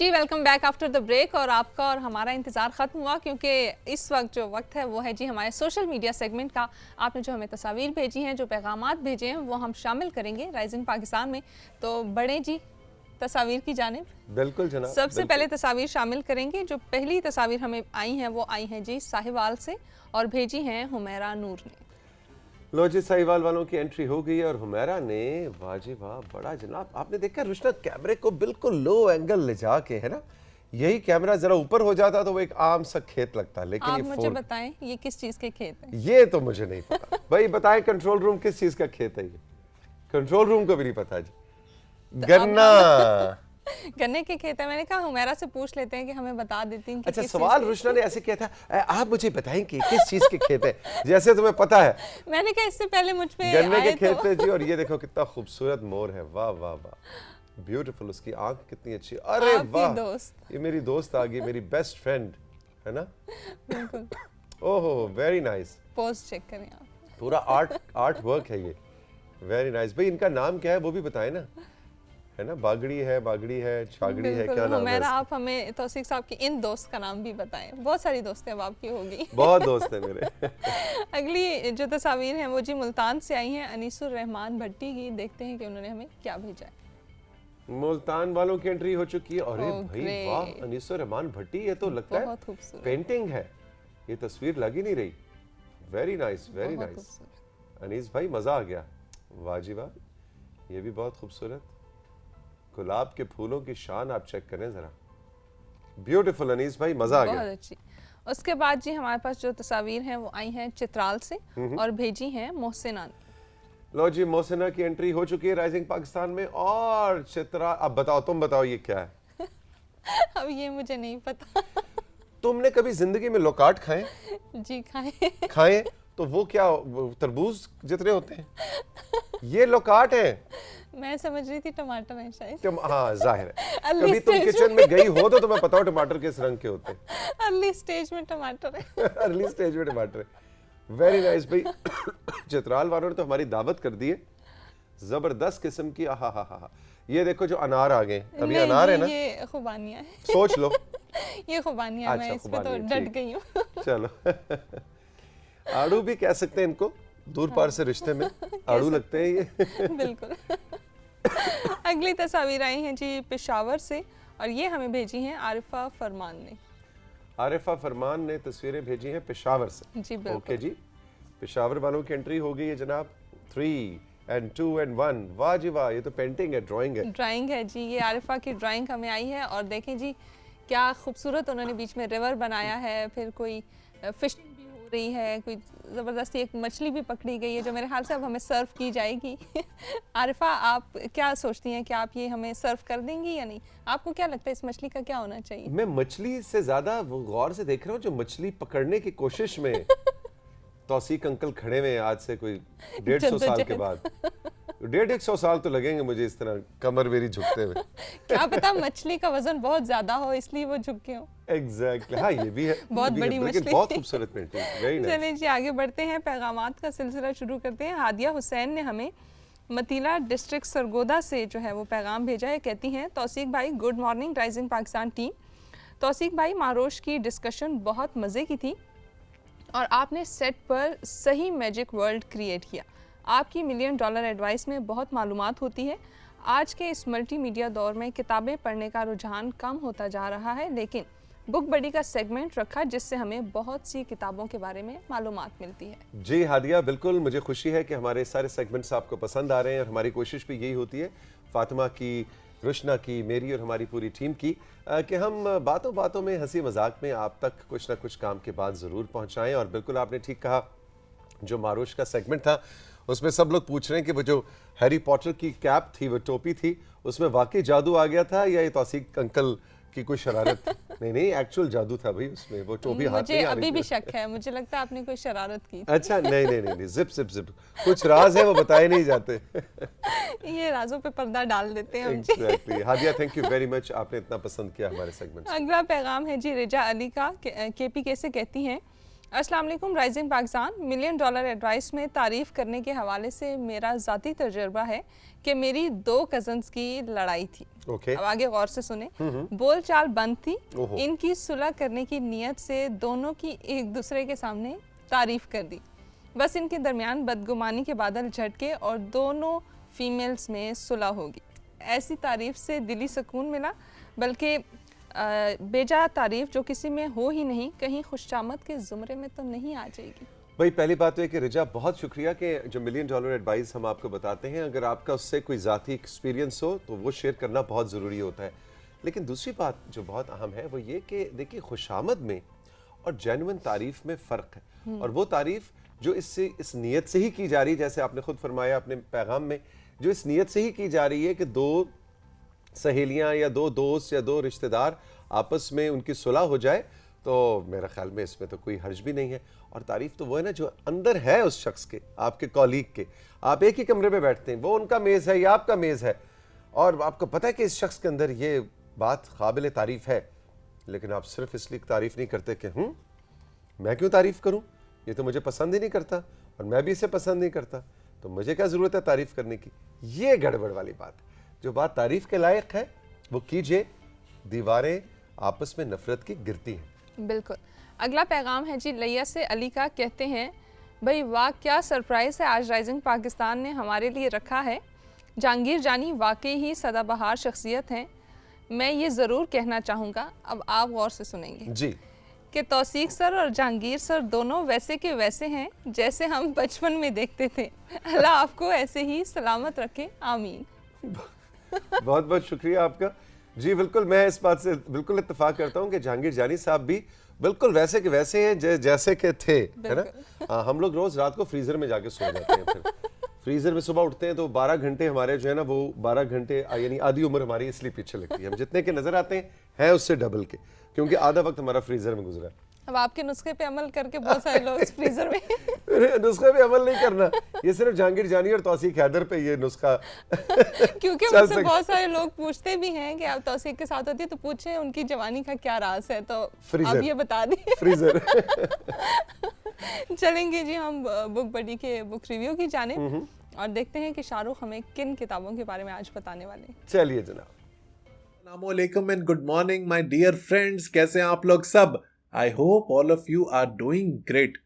Ji welcome back after the break. और आपका और हमारा इंतज़ार ख़त्म हुआ क्योंकि इस वक्त जो वक्त है वो है जी हमारे सोशल मीडिया सेगमेंट का। आपने जो हमें तस्वीर भेजी हैं, जो पैगामात भेजे हैं, वो हम शामिल करेंगे राइजिंग पाकिस्तान में। तो बड़े जी तस्वीर की जानिब। बिल्कुल जनाब। सबसे पहले तस्वीर शामिल करेंगे। जो पहली तस्वीर हमें आई हैं वो आई हैं जी साहिवाल से और भेजी हैं हुमैरा नूर ने। लो जी, साहिवाल वालों की एंट्री हो गई और हुमैरा ने वाजी वाह बड़ा जनाब। आपने देखा रुशना कैमरे को बिल्कुल लो एंगल ले जाके, है ना, यही कैमरा जरा ऊपर हो जाता तो वो एक आम सा खेत लगता, लेकिन आप ये मुझे बताएं ये किस चीज के खेत है? ये तो मुझे नहीं पता भाई, बताएं कंट्रोल रूम किस चीज का खेत है? ये कंट्रोल रूम को भी नहीं पता जी। गन्ना गन्ने के खेत है। मैंने कहा हुमैरा से पूछ लेते हैं कि हमें बता देती हैं कि अच्छा, किस सवाल रुशना ने ऐसे किया था, आप मुझे बताएं कि किस चीज के खेत है, जैसे तुम्हें पता है। मैंने कहा इससे पहले मुझ पे गन्ने के आए खेत तो। है जी। और ये देखो कितना खूबसूरत मोर है, वाह वाह वाह, ब्यूटीफुल। उसकी आंख कितनी अच्छी, अरे वाह, दोस्त। ये मेरी दोस्त आ गई, मेरी बेस्ट फ्रेंड है ना। बिल्कुल। ओहो वेरी नाइस। पोस्ट चेक करें आप। पूरा आर्ट वर्क है ये, वेरी नाइस। भाई इनका नाम क्या है वो भी बताएं ना, है ना। बागड़ी है, छागड़ी है, क्या नाम है? हुमैरा आप हमें तौसीक साहब की इन दोस्त का नाम भी बताएं। बहुत सारी दोस्तें अब आपकी होगी। बहुत दोस्त है मेरे। अगली जो तस्वीर हैं वो जी मुल्तान से आई हैं अनीसुर रहमान भट्टी की। देखते हैं कि उन्होंने हमें क्या भेजा है। मुल्तान वालों की एंट्री हो चुकी है। अरे भाई ग्रेट। वाह, अनीसुर रहमान भट्टी, ये तो लगता है बहुत खूबसूरत पेंटिंग है, ये तस्वीर लग ही नहीं रही। वेरी नाइस, वेरी बहुत नाइस खूबसूरत। अनीस भाई, मजा आ गया। वाजिबा, ये भी बहुत खूबसूरत। गुलाब के फूलों की शान आप चेक करें जरा, ब्यूटीफुल अनीस भाई, मजा आ गया। बहुत अच्छी। उसके बाद जी हमारे पास जो तस्वीर हैं वो आई हैं चित्राल से और भेजी हैं मोहसिना ने। लो जी, मोहसिना की एंट्री हो चुकी है राइजिंग पाकिस्तान में। और चित्रा, अब बताओ, तुम बताओ ये क्या है? अब ये मुझे नहीं पता। तुमने कभी जिंदगी में लोकाट खाए? जी खाए। खाए तो वो क्या, वो तरबूज जितने होते हैं, ये लोकाट है। मैं समझ रही थी टमाटर है शायद। हाँ जाहिर है, अर्ली कभी तुम स्टेज किचन में गई हो तो तुम्हें पता हो टमाटर किस रंग के होते हैं। अर्ली स्टेज में टमाटर है। अर्ली स्टेज में टमाटर है। वेरी नाइस भाई। चित्राल वालों ने तो हमारी दावत कर दी है, जबरदस्त किस्म की। आहा हा हा। ये देखो जो अनार आ गए, अभी नहीं अनार है जी, ना, ये खुबानियाँ है। सोच लो। ये खुबानियाँ, मैं अच्छा, इस पे तो खुबानियाँ, डट ठीक। गई हूँ। चलो। आड़ू भी कह सकते हैं इनको, दूर पार से रिश्ते में आड़ू लगते हैं ये। बिल्कुल। अगली तस्वीर आई हैं जी पेशावर से और ये हमें भेजी हैं आरिफा फरमान ने। आरिफा फरमान ने तस्वीरें भेजी हैं पेशावर से। जी बिल्कुल। ओके जी, पेशावर वालों की एंट्री हो गई है जनाब। 3 and 2 and 1, वाह जी वाह, ये तो पेंटिंग है, ड्राइंग है। ड्राइंग है जी, ये आरिफा की ड्राइंग हमें आई है। और देखें जी क्या खूबसूरत उन्होंने बीच में रिवर बनाया है, फिर कोई फिशिंग भी हो रही है, कोई ज़बरदस्ती एक मछली भी पकड़ी गई है जो मेरे ख्याल से अब हमें सर्व की जाएगी। आरिफा आप क्या सोचती हैं कि आप ये हमें सर्व कर देंगी या नहीं? आपको क्या लगता है इस मछली का क्या होना चाहिए? मैं मछली से ज्यादा वो गौर से देख रहा हूँ जो मछली पकड़ने की कोशिश में तौसीक अंकल खड़े हुए हैं आज से कोई 150 साल के बाद। 150 साल तो लगेंगे मुझे इस तरह कमर मेरी झुकते हुए। क्या पता मछली का वजन बहुत ज्यादा हो इसलिए वो झुके हो। एग्जैक्टली, हाँ ये भी है। बहुत ये भी है, बड़ी लेकिन मछली। बहुत खूबसूरत पेंटिंग, वेरी नाइस। चलिए जी आगे बढ़ते हैं, पैगामात का सिलसिला शुरू करते हैं। हादिया हुसैन ने हमें मतीला डिस्ट्रिक्ट सरगोदा से जो है वो पैगाम भेजा है। कहती हैं तौसीक भाई good morning rising Pakistan team. Tauseeq भाई मारोश की डिस्कशन बहुत मज़े की थी और आपने सेट पर सही मैजिक वर्ल्ड क्रिएट किया। आपकी $1 मिलियन एडवाइस में बहुत मालूमात होती है। आज के इस मल्टीमीडिया दौर में किताबें पढ़ने का रुझान कम होता जा रहा है, लेकिन बुक बडी का सेगमेंट रखा जिससे हमें बहुत सी किताबों के बारे में मालूमात मिलती है। जी हादिया, बिल्कुल मुझे खुशी है कि हमारे सारे सेगमेंट्स आपको पसंद आ रहे हैं और हमारी कोशिश भी यही होती है, फातिमा की, रुशना की, मेरी और हमारी पूरी टीम की, कि हम बातों बातों में, हंसी मजाक में आप तक कुछ ना कुछ काम के बाद ज़रूर पहुंचाएं। और बिल्कुल आपने ठीक कहा, जो मारोश का सेगमेंट था उसमें सब लोग पूछ रहे हैं कि वो जो हैरी पॉटर की कैप थी, वो टोपी थी, उसमें वाकई जादू आ गया था या ये तौसीक अंकल की कोई शरारत थी? नहीं, एक्चुअल जादू था भाई उसमें, वो टोपी हाथ मुझे नहीं आ अभी रही भी थी। शक है, मुझे लगता है आपने कोई शरारत की। अच्छा नहीं, जिप जिप जिप, कुछ राज है वो बताए नहीं जाते। ये राजों पे पर्दा डाल देते हैं हम जी। Exactly. Hadia thank you very much, आपने इतना पसंद किया हमारे सेगमेंट। अगला पैगाम है जी रिजा अली का। केपीके से कहती हैं अस्सलाम वालेकुम rising Pakistan. Million dollar advice में तारीफ़ करने के हवाले से मेरा ज़ाती तजुर्बा है कि मेरी 2 कज़न्स की लड़ाई थी। ओके। अब आगे गौर से सुने। बोल चाल बंद थी। ओहो। इनकी सुलह करने की नीयत से दोनों की एक दूसरे के सामने तारीफ़ कर दी। बस इनके दरमियान बदगुमानी के बादल झटके और दोनों फीमेल्स में सुलह होगी। ऐसी तारीफ़ से दिली सुकून मिला, बल्कि बेजा तारीफ़ जो किसी में हो ही नहीं, कहीं खुशामद के ज़ुमरे में तो नहीं आ जाएगी। भाई पहली बात तो है कि रिजा बहुत शुक्रिया कि जो मिलियन डॉलर एडवाइस हम आपको बताते हैं, अगर आपका उससे कोई ज़ाती एक्सपीरियंस हो तो वो शेयर करना बहुत ज़रूरी होता है। लेकिन दूसरी बात जो बहुत अहम है वो ये कि देखिए, खुशामद में और जेन्युइन तारीफ़ में फ़र्क है। और वो तारीफ़ जो इस नीयत से ही की जा रही है, जैसे आपने खुद फरमाया अपने पैगाम में, जो इस नीयत से ही की जा रही है कि 2 सहेलियां या 2 दोस्त या 2 रिश्तेदार आपस में उनकी सुलह हो जाए, तो मेरा ख्याल में इसमें तो कोई हर्ज भी नहीं है। और तारीफ तो वो है ना जो अंदर है उस शख्स के, आपके कॉलीग के। आप एक ही कमरे में बैठते हैं, वो उनका मेज़ है या आपका मेज़ है, और आपको पता है कि इस शख्स के अंदर ये बात काबिल तारीफ है, लेकिन आप सिर्फ इसलिए तारीफ नहीं करते कि मैं क्यों तारीफ करूं, ये तो मुझे पसंद ही नहीं करता और मैं भी इसे पसंद नहीं करता, तो मुझे क्या ज़रूरत है तारीफ करने की। ये गड़बड़ वाली बात है। जो बात तारीफ के लायक है वो कीजिए, दीवारें आपस में नफरत की गिरती हैं। बिल्कुल। अगला पैगाम है जी लैया से अली का। कहते हैं, भाई वाह क्या सरप्राइज़ है आज राइजिंग पाकिस्तान ने हमारे लिए रखा है। जहांगीर जानी वाकई ही सदाबहार शख्सियत हैं। मैं ये ज़रूर कहना चाहूँगा, अब आप गौर से सुनेंगे जी, कि तौसीक सर और जहांगीर सर दोनों वैसे के वैसे हैं जैसे हम बचपन में देखते थे। अल्लाह आपको ऐसे ही सलामत रखे, आमीन। बहुत बहुत शुक्रिया आपका। जी बिल्कुल, मैं इस बात से बिल्कुल इत्तेफाक करता हूँ कि जहांगीर जानी साहब भी बिल्कुल वैसे के वैसे हैं जैसे के थे, है ना। हाँ, हम लोग रोज रात को फ्रीजर में जाके सो जाते हैं, फिर फ्रीजर में सुबह उठते हैं तो 12 घंटे हमारे जो है ना, वो 12 घंटे यानी आधी उम्र हमारी इसलिए पीछे लगती है। हम जितने के नजर आते हैं उससे डबल के, क्योंकि आधा वक्त हमारा फ्रीजर में गुजरा है। अब आपके नुस्खे पे अमल करके बहुत सारे लोग इस फ्रीजर में नुस्खे पे अमल नहीं करना, ये सिर्फ जहांगीर जानी और तौसीक हैदर पे ये नुस्खा क्योंकि मुझसे बहुत सारे लोग पूछते भी हैं कि आप तौसीक के साथ होती है तो पूछें उनकी जवानी का क्या राज है, तो आप ये बता दें। फ्रीजर चलेंगे जी हम बुक बडी के बुक रिव्यू की जानिब और देखते हैं कि शाहरुख हमें किन किताबों के बारे में आज बताने वाले हैं। चलिए जनाब। अस्सलामुअलैकुम and good morning my dear friends, कैसे हैं आप लोग सब। I hope all of you are doing great.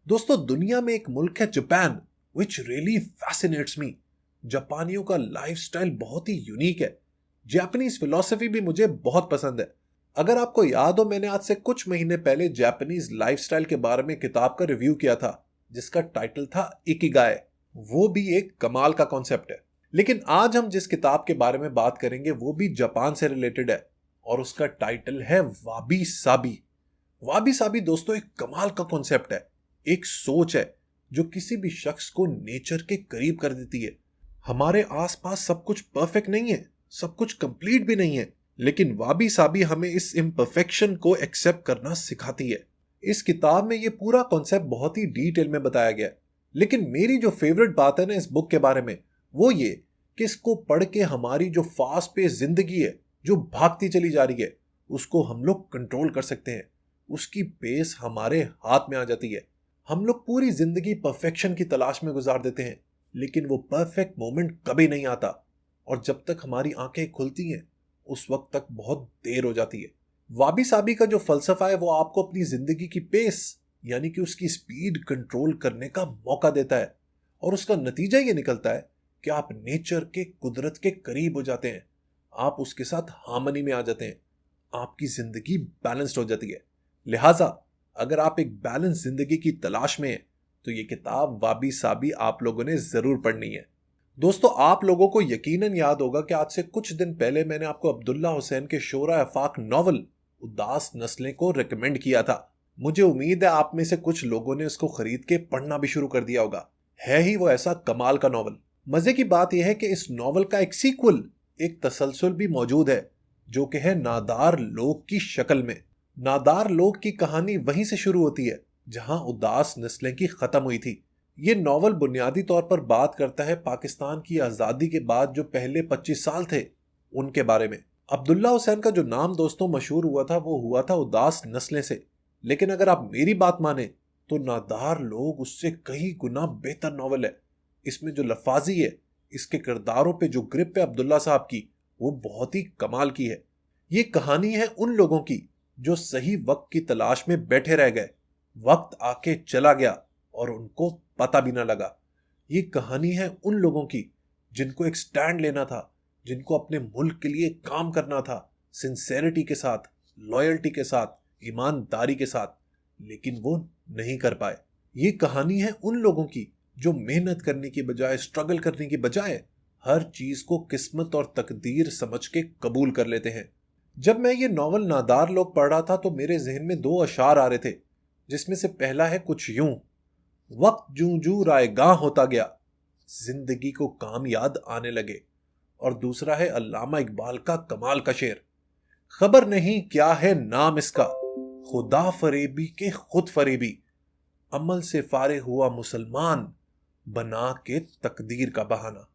दोस्तों, दुनिया में एक मुल्क है Japan, which really fascinates me. जापानियों का लाइफस्टाइल बहुत ही यूनिक है। जापानीज फिलॉसफी भी मुझे बहुत पसंद है। अगर आपको याद हो, मैंने आज से कुछ महीने पहले जापानीज लाइफस्टाइल के बारे में किताब का रिव्यू किया था जिसका टाइटल था इकिगाई। वो भी एक कमाल का कॉन्सेप्ट है। लेकिन आज हम जिस किताब के बारे में बात करेंगे वो भी जापान से रिलेटेड है और उसका टाइटल है वाबी साबी। वाबी साबी दोस्तों एक कमाल का कॉन्सेप्ट है, एक सोच है जो किसी भी शख्स को नेचर के करीब कर देती है। हमारे आसपास सब कुछ परफेक्ट नहीं है, सब कुछ कंप्लीट भी नहीं है, लेकिन वाबी साबी हमें इस इम्परफेक्शन को एक्सेप्ट करना सिखाती है। इस किताब में ये पूरा कॉन्सेप्ट बहुत ही डिटेल में बताया गया है। लेकिन मेरी जो फेवरेट बात है ना इस बुक के बारे में, वो ये कि इसको पढ़ के हमारी जो फास्ट पेस जिंदगी है, जो भागती चली जा रही है, उसको हम लोग कंट्रोल कर सकते हैं। उसकी पेस हमारे हाथ में आ जाती है। हम लोग पूरी जिंदगी परफेक्शन की तलाश में गुजार देते हैं, लेकिन वो परफेक्ट मोमेंट कभी नहीं आता और जब तक हमारी आंखें खुलती हैं उस वक्त तक बहुत देर हो जाती है। वाबी साबी का जो फलसफा है वो आपको अपनी जिंदगी की पेस यानी कि उसकी स्पीड कंट्रोल करने का मौका देता है और उसका नतीजा ये निकलता है कि आप नेचर के, कुदरत के करीब हो जाते हैं, आप उसके साथ हार्मनी में आ जाते हैं, आपकी जिंदगी बैलेंस्ड हो जाती है। लिहाजा अगर आप एक बैलेंस जिंदगी की तलाश में हैं तो ये किताब वाबी साबी आप लोगों ने जरूर पढ़नी है। दोस्तों, आप लोगों को यकीनन याद होगा कि आज से कुछ दिन पहले मैंने आपको अब्दुल्ला हुसैन के शोरा आफाक नॉवल उदास नस्लें को रिकमेंड किया था। मुझे उम्मीद है आप में से कुछ लोगों ने उसको खरीद के पढ़ना भी शुरू कर दिया होगा। है ही वो ऐसा कमाल का नॉवल। मजे की बात यह है कि इस नॉवल का एक सीक्वल, एक तसलसल भी मौजूद है जो कि है नादार लोग की शक्ल में। नादार लोग की कहानी वहीं से शुरू होती है जहां उदास नस्लें की खत्म हुई थी। ये नॉवल बुनियादी तौर पर बात करता है पाकिस्तान की आज़ादी के बाद जो पहले 25 साल थे उनके बारे में। अब्दुल्ला हुसैन का जो नाम दोस्तों मशहूर हुआ था वो हुआ था उदास नस्लें से। लेकिन अगर आप मेरी बात माने तो नादार लोग उससे कई गुना बेहतर नॉवल है। इसमें जो लफाजी है, इसके किरदारों पे जो ग्रिप है अब्दुल्ला साहब की, वो बहुत ही कमाल की है। ये कहानी है उन लोगों की जो सही वक्त की तलाश में बैठे रह गए, वक्त आके चला गया और उनको पता भी ना लगा। ये कहानी है उन लोगों की जिनको एक स्टैंड लेना था, जिनको अपने मुल्क के लिए काम करना था, सिंसेरिटी के साथ, लॉयल्टी के साथ, ईमानदारी के साथ, लेकिन वो नहीं कर पाए। ये कहानी है उन लोगों की जो मेहनत करने की बजाय, स्ट्रगल करने की बजाय हर चीज को किस्मत और तकदीर समझ के कबूल कर लेते हैं। जब मैं ये नॉवल नादार लोग पढ़ रहा था तो मेरे जहन में 2 अशार आ रहे थे, जिसमें से पहला है कुछ यूं, वक्त जूं जूं रायगां होता गया, जिंदगी को काम याद आने लगे, और दूसरा है अल्लामा इकबाल का कमाल का शेर, खबर नहीं क्या है नाम इसका, खुदा फरेबी के खुद फरेबी, अमल से फारे हुआ मुसलमान, बना के तकदीर का बहाना।